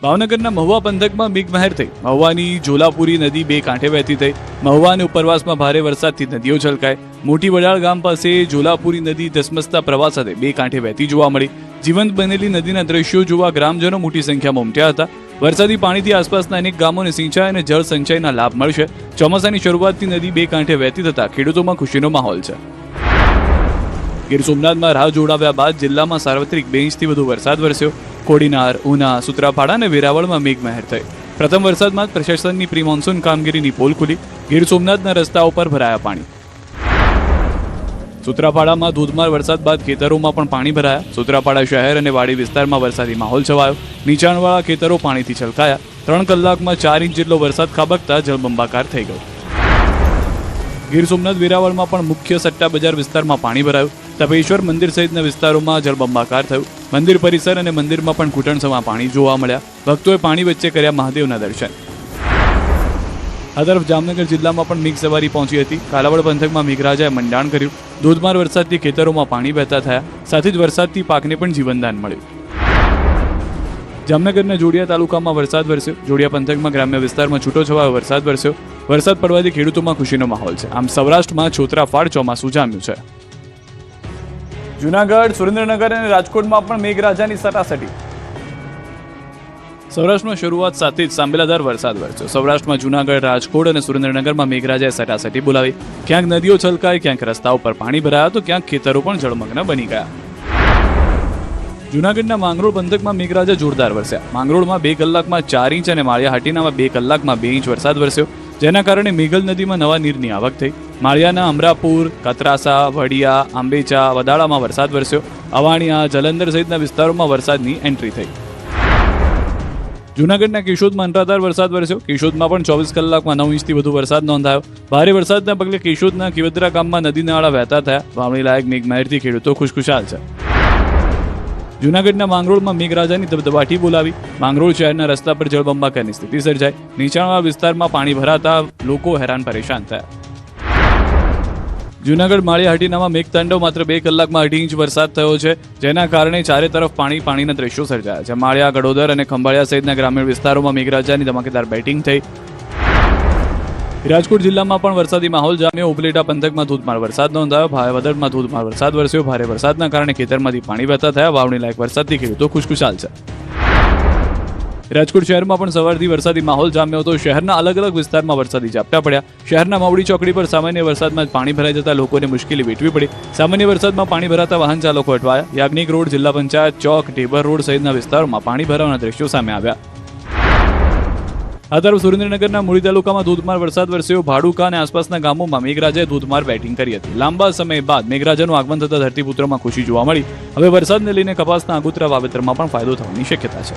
ભાવનગરના મહુવા પંથકમાં મેઘમહેર થઈ. મહુવાની જોલાપુરી નદી બે કાંઠે વહેતી થઈ. મહુવા અને ઉપરવાસમાં ભારે વરસાદથી નદીઓ છલકાઈ. મોટી વડાળ ગામ પાસે જોલાપુરી નદી ધસમસતા પ્રવાહ સાથે બે કાંઠે વહેતી જોવા મળી. જીવંત બનેલી નદીના દ્રશ્યો જોવા ગ્રામજનો મોટી સંખ્યામાં ઉમટ્યા હતા. વરસાદી પાણીથી આસપાસના અનેક ગામોને સિંચાઈ અને જળ સંચયના લાભ મળશે. ચોમાસાની શરૂઆતથી નદી બે કાંઠે વહેતી થતા ખેડૂતોમાં ખુશીનો માહોલ છે. ગીર સોમનાથમાં રાહ જોડાવ્યા બાદ જિલ્લામાં સાર્વત્રિક 2 ઇંચથી વધુ વરસાદ વરસ્યો. કોડીનાર, ઉના, સૂત્રાપાડા અને વેરાવળમાં મેઘમહેર થઈ. પ્રથમ વરસાદમાં જ પ્રશાસનની પ્રી મોન્સૂન કામગીરીની પોલ ખુલી. ગીર સોમનાથના રસ્તાઓ પર ભરાયા પાણી. સૂત્રાપાડામાં ધોધમાર વરસાદ બાદ ખેતરોમાં પણ પાણી ભરાયા. સૂત્રાપાડા શહેર અને વાડી વિસ્તારમાં વરસાદી માહોલ છવાયો. નીચાણવાળા ખેતરો પાણીથી છલકાયા. 3 કલાકમાં 4 ઇંચ જેટલો વરસાદ ખાબકતા જળબંબાકાર થઈ ગયો. ગીર સોમનાથ વેરાવળમાં પણ મુખ્ય સટ્ટા બજાર વિસ્તારમાં પાણી ભરાયું. તપેશ્વર મંદિર સહિતના વિસ્તારોમાં જળબંબાકાર થયું. મંદિર પરિસર અને મંદિરમાં પણ ઘૂંટણસમા પાણી જોવા મળ્યા. ભક્તોએ પાણી વચ્ચે કર્યા મહાદેવના દર્શન. આ તરફ જામનગર જિલ્લામાં પણ મેઘ સવારી પહોંચી હતી. કાલાવડ પંથકમાં મેઘરાજાએ મંડાણ કર્યું. ધોધમાર વરસાદથી ખેતરોમાં પાણી વહેતા થયા. સાથે જ વરસાદથી પાકને પણ જીવનદાન મળ્યું. જામનગરના જોડિયા તાલુકામાં વરસાદ વરસ્યો. જોડિયા પંથકમાં ગ્રામ્ય વિસ્તારમાં છૂટોછવાયો વરસાદ વરસ્યો. વરસાદ પડવાથી ખેડૂતોમાં ખુશીનો માહોલ છે. આમ સૌરાષ્ટ્રમાં છોતરાફાડ ચોમાસું જામ્યું છે. જૂનાગઢ, સુરેન્દ્રનગર અને રાજકોટમાં પણ મેઘરાજાની સટાસટી. સૌરાષ્ટ્રમાં શરૂઆત સાથે જ સાંબેલાધાર વરસાદ વરસ્યો. સૌરાષ્ટ્રમાં જૂનાગઢ, રાજકોટ અને સુરેન્દ્રનગરમાં મેઘરાજાએ સટાસટી બોલાવી. ક્યાંક નદીઓ છલકાઈ, ક્યાંક રસ્તાઓ પર પાણી ભરાયા તો ક્યાંક ખેતરો પણ જળમગ્ન બની ગયા. જૂનાગઢના માંગરોળ પંથકમાં મેઘરાજા જોરદાર વરસ્યા. માંગરોળમાં 2 કલાકમાં 4 ઇંચ અને માળિયાહાટીનામાં 2 કલાકમાં 2 ઇંચ વરસાદ વરસ્યો. જેના કારણે મેઘલ નદીમાં નવા નીરની આવક થઈ. માળિયાના અમરાપુર, કતરાસા, વડિયા, આંબેચા, વદાળામાં વરસાદ વરસ્યો. અવાણિયા, જલંધર સહિતના વિસ્તારોમાં વરસાદની એન્ટ્રી થઈ. જૂનાગઢના કેશોદમાં અનરાધાર વરસાદ વરસ્યો. કેશોદમાં પણ 24 કલાકમાં 9 ઇંચથી વધુ વરસાદ નોંધાયો. ભારે વરસાદના પગલે કેશોદના કિવદ્રા ગામમાં નદી નાળા વહેતા થયા. વાવણી લાયક મેઘમહેરથી ખેડૂતો ખુશખુશાલ છે. જૂનાગઢના માંગરોળમાં મેઘરાજાની ધબધબાટી બોલાવી. માંગરોળ શહેરના રસ્તા પર જળબંબાકારની સ્થિતિ સર્જાઈ. નીચાણવાળા વિસ્તારમાં પાણી ભરાતા લોકો હેરાન પરેશાન થયા. જૂનાગઢ માળિયાહાટીનામાં મેઘતાંડવ માત્ર 2 કલાકમાં 2.5 ઇંચ વરસાદ થયો છે. જેના કારણે ચારે તરફ પાણીના દ્રશ્યો સર્જાયા છે. માળિયા, ગડોદર અને ખંભાળિયા સહિતના ગ્રામીણ વિસ્તારોમાં મેઘરાજાની ધમાકેદાર બેટિંગ થઈ. રાજકોટ જિલ્લામાં પણ વરસાદી માહોલ જામ્યો. ઉપલેટા પંથકમાં ધોધમાર વરસાદ નોંધાયો. ભાવનગરમાં ધોધમાર વરસાદ વરસ્યો. ભારે વરસાદના કારણે ખેતરમાંથી પાણી વહેતા થયા. વાવણી લાયક વરસાદથી ખેડૂતો ખુશખુશાલ છે. રાજકોટ શહેરમાં પણ સવારથી વરસાદી માહોલ જામ્યો હતો. શહેરના અલગ અલગ વિસ્તારમાં વરસાદી ઝાપટા પડ્યા. શહેરના માવડી ચોકડી પર સામાન્ય વરસાદમાં જ પાણી ભરાઈ જતા લોકોને મુશ્કેલી વેઠવી પડી. સામાન્ય વરસાદમાં પાણી ભરાતા વાહન ચાલકો અટવાયા. યાજ્ઞિક રોડ, જિલ્લા પંચાયત ચોક, ઢેબર રોડ સહિતના વિસ્તારોમાં પાણી ભરાવાના દ્રશ્યો સામે આવ્યા. આ તરફ સુરેન્દ્રનગરના મૂળી તાલુકામાં ધોધમાર વરસાદ વરસ્યો. ભાડુકા અને આસપાસના ગામોમાં મેઘરાજાએ ધોધમાર બેટિંગ કરી હતી. લાંબા સમય બાદ મેઘરાજાનું આગમન થતા ધરતીપુત્રોમાં ખુશી જોવા મળી. હવે વરસાદને લઈને કપાસના આગોતરા વાવેતરમાં પણ ફાયદો થવાની શક્યતા છે.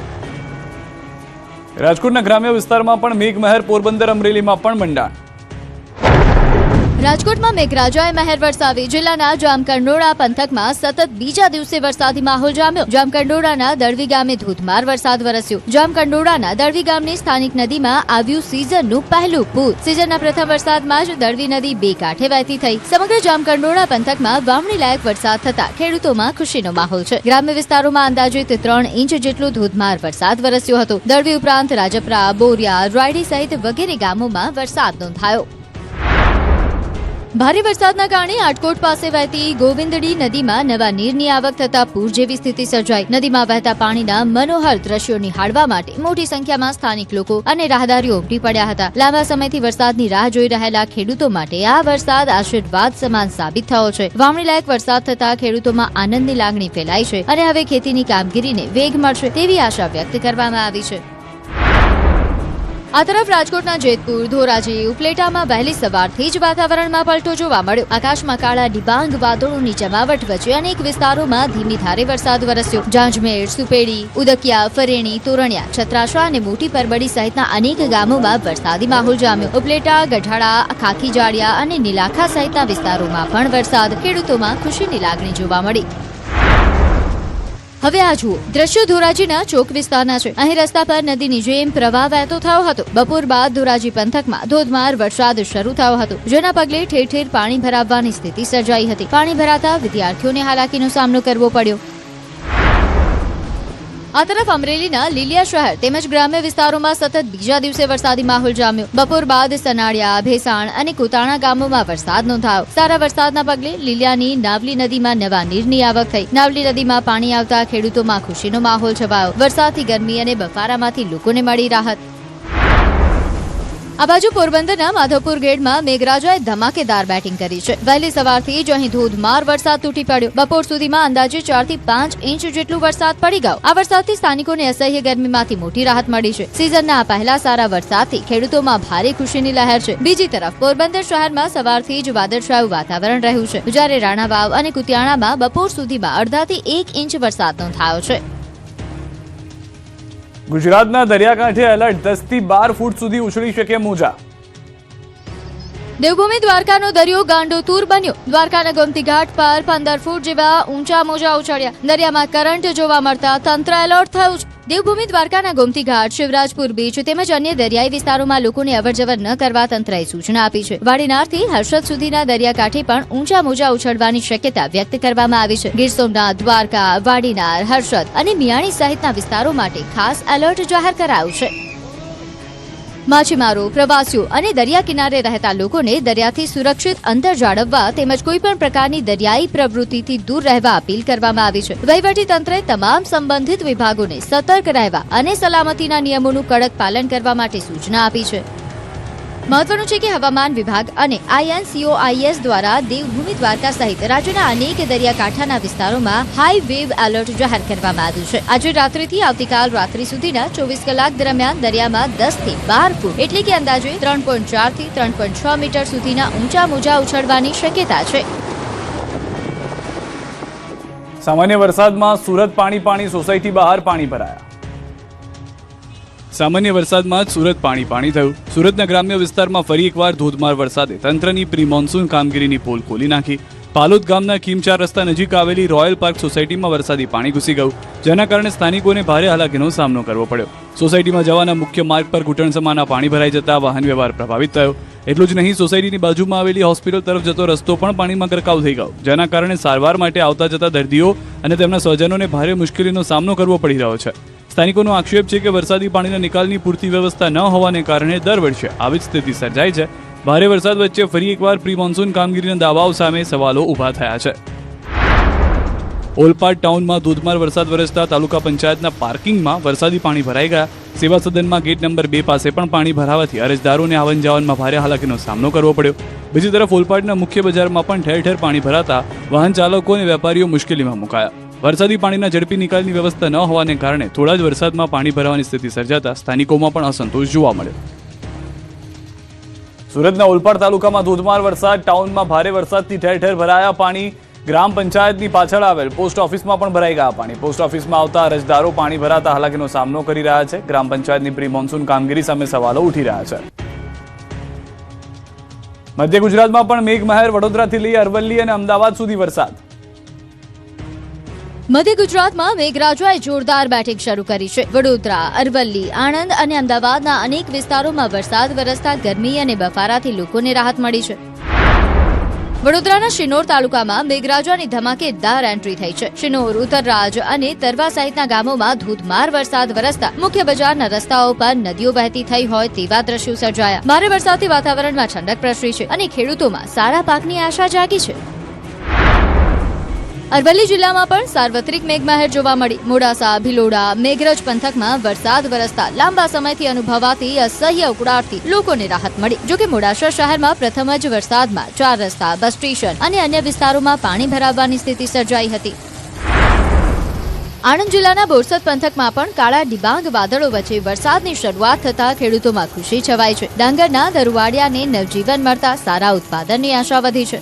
રાજકોટના ગ્રામ્ય વિસ્તારમાં પણ મેઘમહેર. પોરબંદર, અમરેલીમાં પણ મંડાણ. રાજકોટમાં મેઘરાજાએ મહેર વરસાવી. જિલ્લાના જામકંડોળા પંથકમાં સતત બીજા દિવસે વરસાદી માહોલ જામ્યો. જામકંડોળાના દળવી ગામે ધોધમાર વરસાદ વરસ્યો. જામકંડોળાના દળવી ગામની સ્થાનિક નદીમાં આવ્યું સિઝનનું પહેલું પૂર. સિઝનના પ્રથમ વરસાદમાં જ દળવી નદી બે કાંઠે વહેતી થઈ. સમગ્ર જામકંડોળા પંથકમાં વાવણી લાયક વરસાદ થતા ખેડૂતોમાં ખુશીનો માહોલ છે. ગ્રામ્ય વિસ્તારોમાં અંદાજિત 3 ઇંચ જેટલો ધોધમાર વરસાદ વરસ્યો હતો. દળવી ઉપરાંત રાજપરા, બોરિયા, રાયડી સહિત વગેરે ગામોમાં વરસાદ નોંધાયો. ભારે વરસાદના કારણે આટકોટ પાસે વહેતી ગોવિંદડી નદીમાં નવા નીરની આવક થતા પૂર જેવી સ્થિતિ સર્જાઈ. નદીમાં વહેતા પાણીના મનોહર દ્રશ્યો નિહાળવા માટે મોટી સંખ્યામાં સ્થાનિક લોકો અને રાહદારીઓ ઉમટી પડ્યા હતા. લાંબા સમયથી વરસાદની રાહ જોઈ રહેલા ખેડૂતો માટે આ વરસાદ આશીર્વાદ સમાન સાબિત થયો છે. વાવણી લાયક વરસાદ થતા ખેડૂતોમાં આનંદની લાગણી ફેલાઈ છે અને હવે ખેતીની કામગીરીને વેગ મળશે તેવી આશા વ્યક્ત કરવામાં આવી છે. આ તરફ રાજકોટના જેતપુર, ધોરાજી, ઉપલેટામાં વહેલી સવારથી જ વાતાવરણમાં પલટો જોવા મળ્યો. આકાશમાં કાળા ડિબાંગ વાદળોની જમાવટ વચ્ચે અનેક વિસ્તારોમાં ધીમી ધારે વરસાદ વરસ્યો. જાંજમેર, સુપેડી, ઉદકિયા, ફરેણી, તોરણિયા, છત્રાસા અને મોટી પરબડી સહિતના અનેક ગામોમાં વરસાદી માહોલ જામ્યો. ઉપલેટા, ગઢાળા, ખાખીજાડિયા અને નીલાખા સહિતના વિસ્તારોમાં પણ વરસાદ. ખેડૂતોમાં ખુશીની લાગણી જોવા મળી. હવે આ જુઓ દ્રશ્યો ધોરાજીના ચોક વિસ્તારના છે. અહીં રસ્તા પર નદીની જેમ પ્રવાહ વહેતો થયો હતો. બપોર બાદ ધોરાજી પંથકમાં ધોધમાર વરસાદ શરૂ થયો હતો, જેના પગલે ઠેર ઠેર પાણી ભરાવવાની સ્થિતિ સર્જાઈ હતી. પાણી ભરાતા વિદ્યાર્થીઓને હાલાકીનો સામનો કરવો પડ્યો. આ તરફ અમરેલીના લીલિયા શહેર તેમજ ગ્રામ્ય વિસ્તારોમાં સતત બીજા દિવસે વરસાદી માહોલ જામ્યો. બપોર બાદ સનાળિયા, ભેસાણ અને કુતાણા ગામોમાં વરસાદ નોંધાયો. સારા વરસાદના પગલે લીલિયાની નાવલી નદીમાં નવા નીરની આવક થઈ. નાવલી નદીમાં પાણી આવતા ખેડૂતોમાં ખુશીનો માહોલ છવાયો. વરસાદથી ગરમી અને બફારામાંથી લોકોને મળી રાહત. આ બાજુ પોરબંદરના માધવપુર ગેટમાં મેઘરાજાએ ધમાકેદાર બેટિંગ કરી છે. વહેલી સવારથી જ અહીં ધોધમાર વરસાદ તૂટી પડ્યો. બપોર સુધીમાં અંદાજે 4 થી 5 ઇંચ જેટલું વરસાદ પડી ગયો. આ વરસાદથી સ્થાનિકોને અસહ્ય ગરમીમાંથી મોટી રાહત મળી છે. સિઝનના આ પહેલા સારા વરસાદથી ખેડૂતોમાં ભારે ખુશીની લહેર છે. બીજી તરફ પોરબંદર શહેરમાં સવારથી જ વાદળછાયું વાતાવરણ રહ્યું છે, જ્યારે રાણાવાવ અને કુતિયાણામાં બપોર સુધીમાં અડધાથી 1 ઇંચ વરસાદ નોંધાયો છે. ગુજરાતના દરિયાકાંઠે એલર્ટ, 10 થી 12 ફૂટ સુધી ઉછળી શકે મોજા. દેવભૂમિ દ્વારકાનો દરિયો ગાંડોતુર બન્યો. દ્વારકાના ગોમતી ઘાટ પર 15 ફૂટ જેવા ઊંચા મોજા ઉછળ્યા. દરિયામાં કરંટ જોવા મળતા તંત્ર એલર્ટ થયું છે. દેવભૂમિ દ્વારકાના ગોમતી ઘાટ, શિવરાજપુર બીચ તેમજ અન્ય દરિયાઈ વિસ્તારોમાં લોકોને અવરજવર ન કરવા તંત્રએ સૂચના આપી છે. વાડીનારથી હર્ષદ સુધીના દરિયાકાંઠે પણ ઊંચા મોજા ઉછળવાની શક્યતા વ્યક્ત કરવામાં આવી છે. ગીર સોમનાથ, દ્વારકા, વાડીનાર, હર્ષદ અને મિયાણી સહિતના વિસ્તારો માટે ખાસ એલર્ટ જાહેર કરાયું છે. માછીમારો, પ્રવાસીઓ અને દરિયા કિનારે રહેતા લોકોને દરિયાથી સુરક્ષિત અંતર જાળવવા તેમજ કોઈપણ પ્રકારની દરિયાઈ પ્રવૃત્તિથી દૂર રહેવા અપીલ કરવામાં આવી છે. વહીવટી તંત્રે તમામ સંબંધિત વિભાગોને સતર્ક રહેવા અને સલામતીના નિયમોનું કડક પાલન કરવા માટે સૂચના આપી છે. મહત્વનું છે કે હવામાન વિભાગ અને INCOIS દ્વારા દેવભૂમિ દ્વારકા સહિત રાજ્યના અનેક દરિયાકાંઠાના વિસ્તારોમાં હાઈ વેવ એલર્ટ જાહેર કરવામાં આવ્યું છે. આજે રાત્રિથી આવતીકાલ રાત્રિ સુધીના 24 કલાક દરમિયાન દરિયામાં 10 થી 12 ફૂટ એટલે કે અંદાજે 3.4 થી 3.6 મીટર સુધીના ઊંચા મોજા ઉછળવાની શક્યતા છે. સામાન્ય વરસાદમાં સુરત પાણી સોસાયટી બહાર પાણી ભરાયા. સામાન્ય વરસાદમાં જ સુરત પાણી થયું. સુરતના ગ્રામ્ય વિસ્તારમાં ફરી એકવાર ધોધમાર વરસાદે તંત્રની પ્રી મોન્સૂન કામગીરીની પોલ ખોલી નાખી. પાલોદ ગામના ખીમચાર રસ્તા નજીક આવેલી રોયલ પાર્ક સોસાયટીમાં વરસાદી પાણી ઘૂસી ગયું, જેના કારણે સ્થાનિકોને ભારે હાલાકીનો સામનો કરવો પડ્યો. સોસાયટીમાં જવાના મુખ્ય માર્ગ પર ઘૂંટણ સમાના પાણી ભરાઈ જતા વાહન વ્યવહાર પ્રભાવિત થયો. એટલું જ નહીં, સોસાયટીની બાજુમાં આવેલી હોસ્પિટલ તરફ જતો રસ્તો પણ પાણીમાં ગરકાવ થઈ ગયો, જેના કારણે સારવાર માટે આવતા જતા દર્દીઓ અને તેમના સ્વજનોને ભારે મુશ્કેલીનો સામનો કરવો પડી રહ્યો છે. સ્થાનિકોનો આક્ષેપ છે કે વરસાદી પાણીના નિકાલની પૂરતી વ્યવસ્થા ન હોવાને કારણે દર વર્ષે આવી જ સ્થિતિ સર્જાય છે. ભારે વરસાદ વચ્ચે ફરી એકવાર પ્રી મોન્સૂન કામગીરીના દાવાઓ સામે સવાલો ઊભા થયા છે. ઓલપાડ ટાઉનમાં ધોધમાર વરસાદ વરસતા તાલુકા પંચાયતના પાર્કિંગમાં વરસાદી પાણી ભરાઈ ગયા. સેવા સદનમાં ગેટ નંબર 2 પાસે પણ પાણી ભરાવાથી અરજદારોને આવન જાવનમાં ભારે હાલાકીનો સામનો કરવો પડ્યો. બીજી તરફ ઓલપાડના મુખ્ય બજારમાં પણ ઠેર ઠેર પાણી ભરાતા વાહન ચાલકો અને વેપારીઓ મુશ્કેલીમાં મુકાયા. વરસાદી પાણીના ઝડપી નિકાલની વ્યવસ્થા ન હોવાને કારણે થોડા જ વરસાદમાં પાણી ભરાવાની સ્થિતિ સર્જાતા સ્થાનિકોમાં પણ અસંતોષ જોવા મળ્યો. સુરતના ઓલપાડ તાલુકામાં ધોધમાર વરસાદ, ટાઉનમાં ભારે વરસાદથી ઠેર ઠેર ભરાયા પાણી. ગ્રામ પંચાયતની પાછળ આવેલ પોસ્ટ ઓફિસમાં પણ ભરાઈ ગયા પાણી. પોસ્ટ ઓફિસમાં આવતા અરજદારો પાણી ભરાતા હાલાકીનો સામનો કરી રહ્યા છે. ગ્રામ પંચાયતની પ્રી મોન્સૂન કામગીરી સામે સવાલો ઉઠી રહ્યા છે. મધ્ય ગુજરાતમાં પણ મેઘમહેર, વડોદરાથી લઈ અરવલ્લી અને અમદાવાદ સુધી વરસાદ. મધ્ય ગુજરાતમાં મેઘરાજાએ જોરદાર બેટિંગ શરૂ કરી છે. વડોદરા, અરવલ્લી, આણંદ અને અમદાવાદના અનેક વિસ્તારોમાં વરસાદ વરસતા ગરમી અને બફારાથી લોકોને રાહત મળી છે. વડોદરાના શિનોર તાલુકામાં મેઘરાજાની ધમાકેદાર એન્ટ્રી થઈ છે. શિનોર, ઉત્તરરાજ અને તરવા સહિતના ગામોમાં ધોધમાર વરસાદ વરસતા મુખ્ય બજારના રસ્તાઓ પર નદીઓ વહેતી થઈ હોય તેવા દ્રશ્યો સર્જાયા. ભારે વરસાદથી વાતાવરણમાં ઠંડક પ્રસરી છે અને ખેડૂતોમાં સારા પાકની આશા જાગી છે. અરવલ્લી જિલ્લામાં પણ સાર્વત્રિક મેઘમહેર જોવા મળી. મોડાસા, ભિલોડા, મેઘરજ પંથકમાં વરસાદ વરસતા લાંબા સમયથી અનુભવાતી અસહ્ય ઉકળાટથી લોકોને રાહત મળી. જોકે મોડાસા શહેરમાં પ્રથમ જ વરસાદમાં 4 રસ્તા, બસ સ્ટેશન અને અન્ય વિસ્તારોમાં પાણી ભરાવવાની સ્થિતિ સર્જાઈ હતી. આણંદ જિલ્લાના બોરસદ પંથકમાં પણ કાળા ડિબાંગ વાદળો વચ્ચે વરસાદની શરૂઆત થતા ખેડૂતોમાં ખુશી છવાઈ છે. ડાંગરના દરુવાડિયાને નવજીવન મળતા સારા ઉત્પાદનની આશા વધી છે.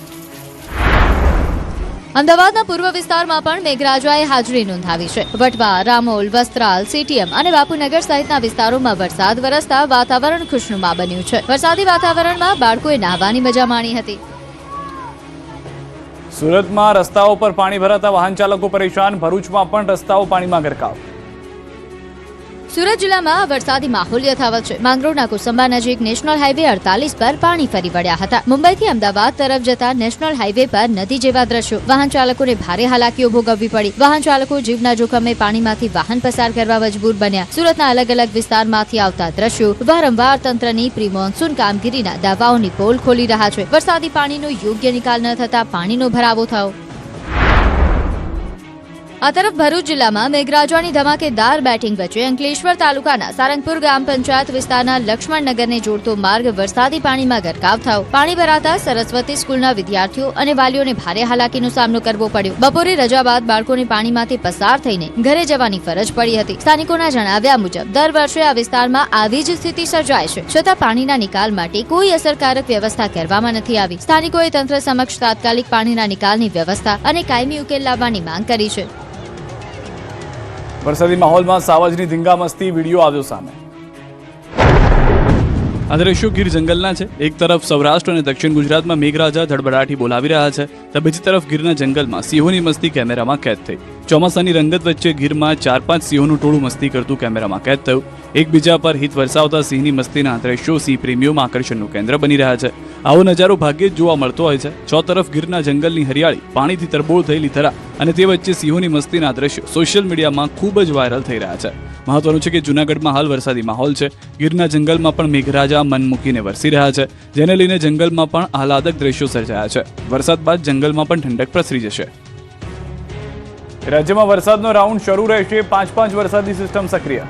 અમદાવાદના પૂર્વ વિસ્તારમાં પણ મેઘરાજાએ હાજરી નોંધાવી છે. વટવા, રામોલ, વસ્ત્રાલ, CTM અને બાપુનગર સહિતના વિસ્તારોમાં વરસાદ વરસતા વાતાવરણ ખુશનુમા બન્યું છે. વરસાદી વાતાવરણમાં બાળકોએ નાહવાની મજા માણી હતી. સુરતમાં રસ્તાઓ પર પાણી ભરાતા વાહન ચાલકો પરેશાન. ભરૂચમાં પણ રસ્તાઓ પાણીમાં ગરકાવ. સુરત જિલ્લામાં વરસાદી માહોલ યથાવત છે. માંગરોળના કુસુંબા નજીક નેશનલ હાઈવે 48 પર પાણી ફરી વળ્યા હતા. મુંબઈથી અમદાવાદ તરફ જતા નેશનલ હાઈવે પર નદી જેવા દ્રશ્યો. વાહન ચાલકોને ભારે હાલાકીઓ ભોગવવી પડી. વાહન ચાલકો જીવના જોખમે પાણીમાંથી વાહન પસાર કરવા મજબૂર બન્યા. સુરતના અલગ અલગ વિસ્તારમાંથી આવતા દ્રશ્યો વારંવાર તંત્રની પ્રી મોન્સૂન કામગીરીના દાવાઓની પોલ ખોલી રહ્યા છે. વરસાદી પાણીનો યોગ્ય નિકાલ ન થતા પાણીનો ભરાવો થયો. આ તરફ ભરૂચ જિલ્લામાં મેઘરાજાની ધમાકેદાર બેટિંગ વચ્ચે અંકલેશ્વર તાલુકાના સારંગપુર ગ્રામ પંચાયત વિસ્તારના લક્ષ્મણનગરને જોડતો માર્ગ વરસાદી પાણીમાં ગરકાવ થયો. પાણી ભરાતા સરસ્વતી સ્કૂલના વિદ્યાર્થીઓ અને વાલીઓને ભારે હાલાકીનો સામનો કરવો પડ્યો. બપોરે રજા બાદ બાળકોને પાણીમાંથી પસાર થઈને ઘરે જવાની ફરજ પડી હતી. સ્થાનિકોના જણાવ્યા મુજબ દર વર્ષે આ વિસ્તારમાં આવી જ સ્થિતિ સર્જાય છે, છતાં પાણીના નિકાલ માટે કોઈ અસરકારક વ્યવસ્થા કરવામાં નથી આવી. સ્થાનિકોએ તંત્ર સમક્ષ તાત્કાલિક પાણીના નિકાલની વ્યવસ્થા અને કાયમી ઉકેલ લાવવાની માંગ કરી છે. વરસાદી માહોલમાં સાવજની ધીંગામસ્તી વિડીયો આવ્યો સામે. આ દ્રશ્યો ગીર જંગલના છે. એક તરફ સૌરાષ્ટ્ર અને દક્ષિણ ગુજરાતમાં મેઘરાજા ધડબડાટી બોલાવી રહ્યા છે, તો બીજી તરફ ગીરના જંગલમાં સિંહોની મસ્તી કેમેરામાં કેદ થઈ. ચોમાસાની રંગત વચ્ચે ગીરમાં 4-5 સિંહોનું ટોળું મસ્તી કરતું કેમેરામાં કેદ થયું. એકબીજા પર હિત વરસાવતા સિંહની મસ્તીના દ્રશ્યો સિંહ પ્રેમીઓમાં આકર્ષણનું કેન્દ્ર બની રહ્યા છે. આવો નજારો ભાગ્યે જ જોવા મળતો હોય છે. ચો તરફ ગીરના જંગલની હરિયાળી, પાણીથી તરબોળ થયેલી થરા અને તે વચ્ચે સિંહોની મસ્તીના દ્રશ્યો સોશિયલ મીડિયામાં ખૂબ જ વાયરલ થઈ રહ્યા છે. મહત્વનું છે કે જૂનાગઢમાં હાલ વરસાદી માહોલ છે. ગીરના જંગલમાં પણ મેઘરાજા મન મૂકીને વરસી રહ્યા છે, જેને લઈને જંગલમાં પણ આહલાદક દ્રશ્યો સર્જાયા છે. વરસાદ બાદ જંગલમાં પણ ઠંડક પ્રસરી જશે. રાજ્યમાં વરસાદનો રાઉન્ડ શરૂ રહેશે. 5 વરસાદી સિસ્ટમ સક્રિય.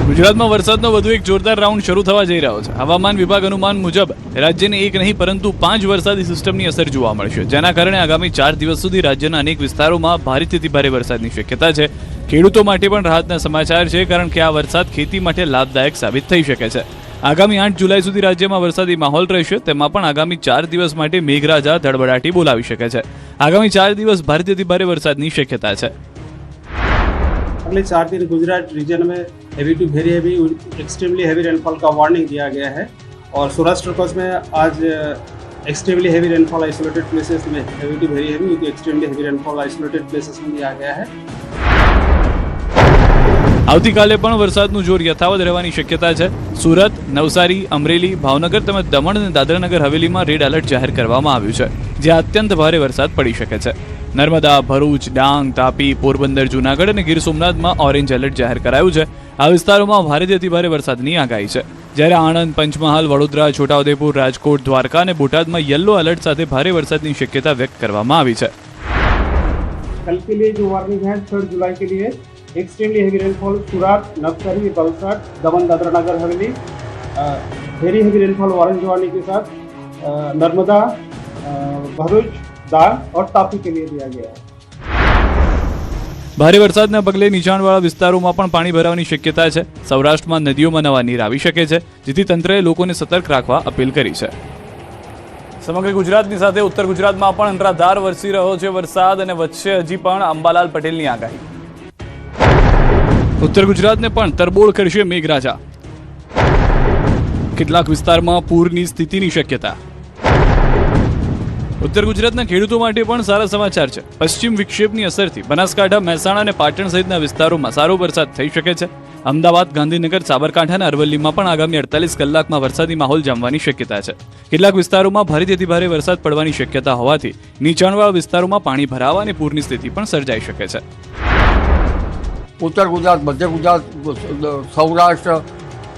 ગુજરાતમાં વરસાદનો વધુ એક જોરદાર રાઉન્ડ શરૂ થવા જઈ રહ્યો છે. હવામાન વિભાગ અનુમાન મુજબ રાજ્યને એક નહીં પરંતુ 5 વરસાદી સિસ્ટમની અસર જોવા મળશે, જેના કારણે આગામી 4 દિવસ સુધી રાજ્યના અનેક વિસ્તારોમાં ભારેથી ભારે વરસાદની શક્યતા છે. ખેડૂતો માટે પણ રાહતના સમાચાર છે, કારણ કે આ વરસાદ ખેતી માટે લાભદાયક સાબિત થઈ શકે છે. આગામી 8 જુલાઈ સુધી રાજ્યમાં વરસાદી માહોલ રહેશે. તેમાં પણ આગામી 4 દિવસ માટે મેઘરાજા ધડબડાટી બોલાવી શકે છે. આગામી 4 દિવસ ભારેથી ભારે વરસાદની શક્યતા છે. अगले 4 दिन गुजरात रीजन में heavy to very heavy extremely heavy rainfall का वार्निंग दिया गया है और सौराष्ट्र कोस्ट में आज extremely heavy rainfall isolated places में heavy to very heavy extremely heavy rainfall isolated places में दिया गया है. આવતીકાલે પણ વરસાદનું જોર યથાવત રહેવાની શક્યતા છે. સુરત, નવસારી, અમરેલી, ભાવનગર તેમજ દમણ અને દાદરાનગર હવેલીમાં રેડ એલર્ટ જાહેર કરવામાં આવ્યું છે, જ્યાં અત્યંત ભારે વરસાદ પડી શકે છે. નર્મદા, ભરૂચ, ડાંગ, તાપી, પોરબંદર, જૂનાગઢ અને ગીર સોમનાથમાં ઓરેન્જ એલર્ટ જાહેર કરાયું છે. આ વિસ્તારોમાં ભારેથી ભારે વરસાદની આગાહી છે, જ્યારે આણંદ, પંચમહાલ, વડોદરા, છોટાઉદેપુર, રાજકોટ, દ્વારકા અને બોટાદમાં યલો એલર્ટ સાથે ભારે વરસાદની શક્યતા વ્યક્ત કરવામાં આવી છે. कल के लिए जो वार्निंग है 3 जुलाई के लिए एक्सट्रीमली हैवी रेनफॉल सूरत, नवसारी, वलसाड, दमन Dadra Nagar Haveli, very heavy rainfall orange warning के साथ नर्मदा, भरूच, दांग और तापी के लिए दिया गया है. ભારે વરસાદના પગલે નીચાણવાળા વિસ્તારોમાં પણ પાણી ભરાવાની શક્યતા છે. સૌરાષ્ટ્રમાં નદીઓમાં નવા નીર આવી શકે છે, જેથી તંત્રએ લોકોને સતર્ક રાખવા અપીલ કરી છે. સમગ્ર ગુજરાતની સાથે ઉત્તર ગુજરાતમાં પણ અનરાધાર વરસી રહ્યો છે વરસાદ, અને વચ્ચે હજી પણ અંબાલાલ પટેલની આગાહી. ઉત્તર ગુજરાતને પણ તરબોળ કરશે મેઘરાજા. કેટલાક વિસ્તારમાં પૂરની સ્થિતિની શક્યતા. ઉત્તર ગુજરાતના ખેડૂતો માટે પણ સારા સમાચાર છે. પશ્ચિમ વિક્ષેપની અસરથી બનાસકાંઠા, મહેસાણા અને પાટણ સહિતના વિસ્તારોમાં સારો વરસાદ થઈ શકે છે. અમદાવાદ, ગાંધીનગર, સાબરકાંઠા અને અરવલ્લીમાં પણ આગામી 48 કલાકમાં વરસાદી માહોલ જામવાની શક્યતા છે. કેટલાક વિસ્તારોમાં ભારેથી ભારે વરસાદ પડવાની શક્યતા હોવાથી નીચાણવાળા વિસ્તારોમાં પાણી ભરાવા અને પૂરની સ્થિતિ પણ સર્જાઈ શકે છે. ઉત્તર ગુજરાત, મધ્ય ગુજરાત, સૌરાષ્ટ્ર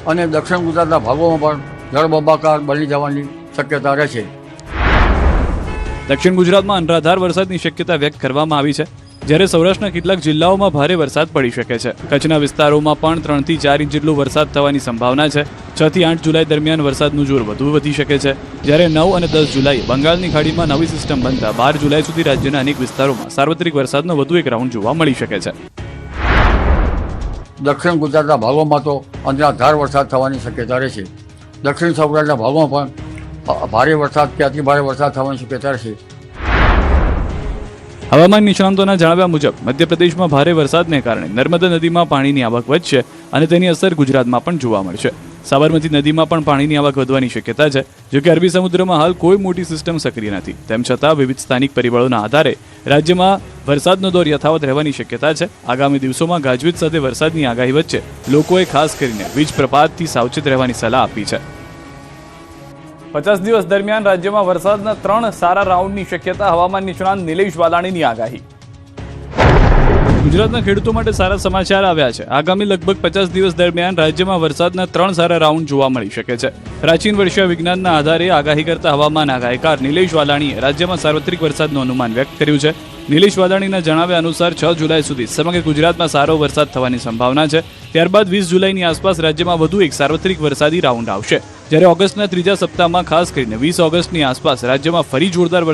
અને દક્ષિણ ગુજરાતના ભાગોમાં પણ જળબંબાકાર બની જવાની શક્યતા રહેશે. દક્ષિણ ગુજરાતમાં અનરાધાર વરસાદની શક્યતા વ્યક્ત કરવામાં આવી છે, જ્યારે સૌરાષ્ટ્રના કેટલાક જિલ્લાઓમાં ભારે વરસાદ પડી શકે છે. કચ્છના વિસ્તારોમાં પણ 3 થી 4 ઇંચ જેટલો વરસાદ થવાની સંભાવના છે. 6 થી 8 જુલાઈ દરમિયાન વરસાદનું જોર વધુ વધી શકે છે, જ્યારે 9 અને 10 જુલાઈ બંગાળની ખાડીમાં નવી સિસ્ટમ બનતા 12 જુલાઈ સુધી રાજ્યના અનેક વિસ્તારોમાં સાર્વત્રિક વરસાદનો વધુ એક રાઉન્ડ જોવા મળી શકે છે. દક્ષિણ ગુજરાતના ભાગોમાં તો અનરાધાર વરસાદ થવાની શક્યતા રહેશે. દક્ષિણ સૌરાષ્ટ્રના ભાગોમાં પણ ભારે વરસાદ કે અતિ ભારે વરસાદ થવાની શક્યતા રહેશે. હવામાન નિષ્ણાંતોના જણાવ્યા મુજબ મધ્યપ્રદેશમાં ભારે વરસાદને કારણે નર્મદા નદીમાં પાણીની આવક વધશે અને તેની અસર ગુજરાતમાં પણ જોવા મળશે. સાબરમતી નદીમાં પણ પાણીની આવક વધવાની શક્યતા છે. જોકે અરબી સમુદ્રમાં હાલ કોઈ મોટી સિસ્ટમ સક્રિય નથી. તેમ છતાં વિવિધ સ્થાનિક પરિબળોના આધારે રાજ્યમાં વરસાદનો દોર યથાવત રહેવાની શક્યતા છે. આગામી દિવસોમાં ગાજવીજ સાથે વરસાદની આગાહી વચ્ચે લોકોએ ખાસ કરીને વીજ પ્રપાતથી સાવચેત રહેવાની સલાહ આપી છે. 50 દિવસ દરમિયાન રાજ્યમાં વરસાદના 3 સારા રાઉન્ડની શક્યતા. હવામાન નિષ્ણાંત નિલેશ વાલાણીની આગાહી. ગુજરાતના ખેડૂતો માટે સારા સમાચાર આવ્યા છે. આગામી લગભગ 50 દિવસ દરમિયાન રાજ્યમાં વરસાદના 3 સારા રાઉન્ડ જોવા મળી શકે છે. પ્રાચીન વર્ષીય વિજ્ઞાનના આધારે આગાહી કરતા હવામાન આગાહીકાર નિલેશ વાલાણીએ રાજ્યમાં સાર્વત્રિક વરસાદનું અનુમાન વ્યક્ત કર્યું છે. નિલેશ વાલાણીના જણાવ્યા અનુસાર 6 જુલાઈ સુધી સમગ્ર ગુજરાતમાં સારો વરસાદ થવાની સંભાવના છે. ત્યારબાદ 20 જુલાઈની આસપાસ રાજ્યમાં વધુ એક સાર્વત્રિક વરસાદી રાઉન્ડ આવશે. જ્યારે ઓગસ્ટના ત્રીજા સપ્તાહમાં ખાસ કરીને 20 ઓગસ્ટની આસપાસ રાજ્યમાં ફરી જોરદાર